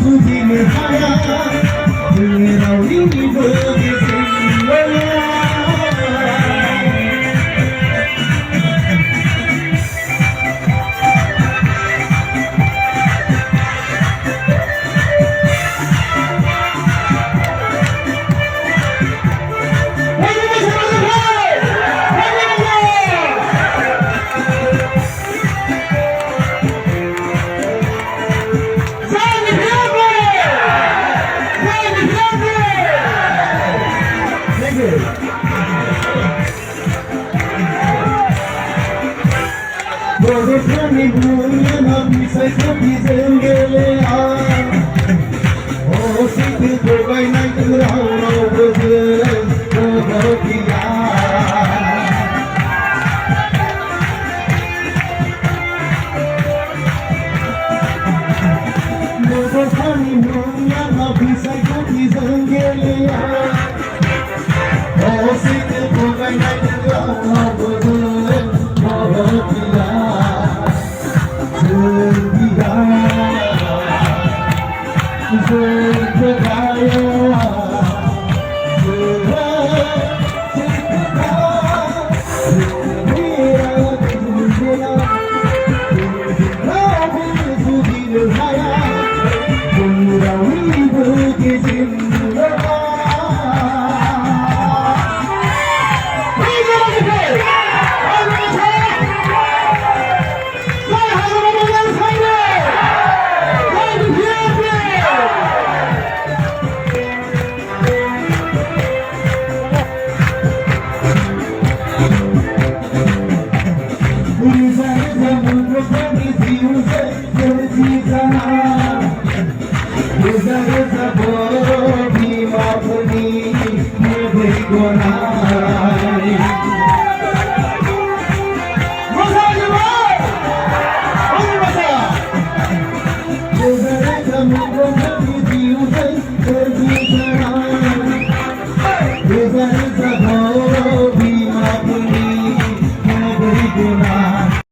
দুদিন হায়া তুমি রাউনি বলে Bogotani buena bisa kepizeng gele ah oh situ bogai nai kurau rau bezel bogotia Bogotani buena bisa kepizeng gele ah oh situ bogai nai kurau rau bezel bogotia Bye.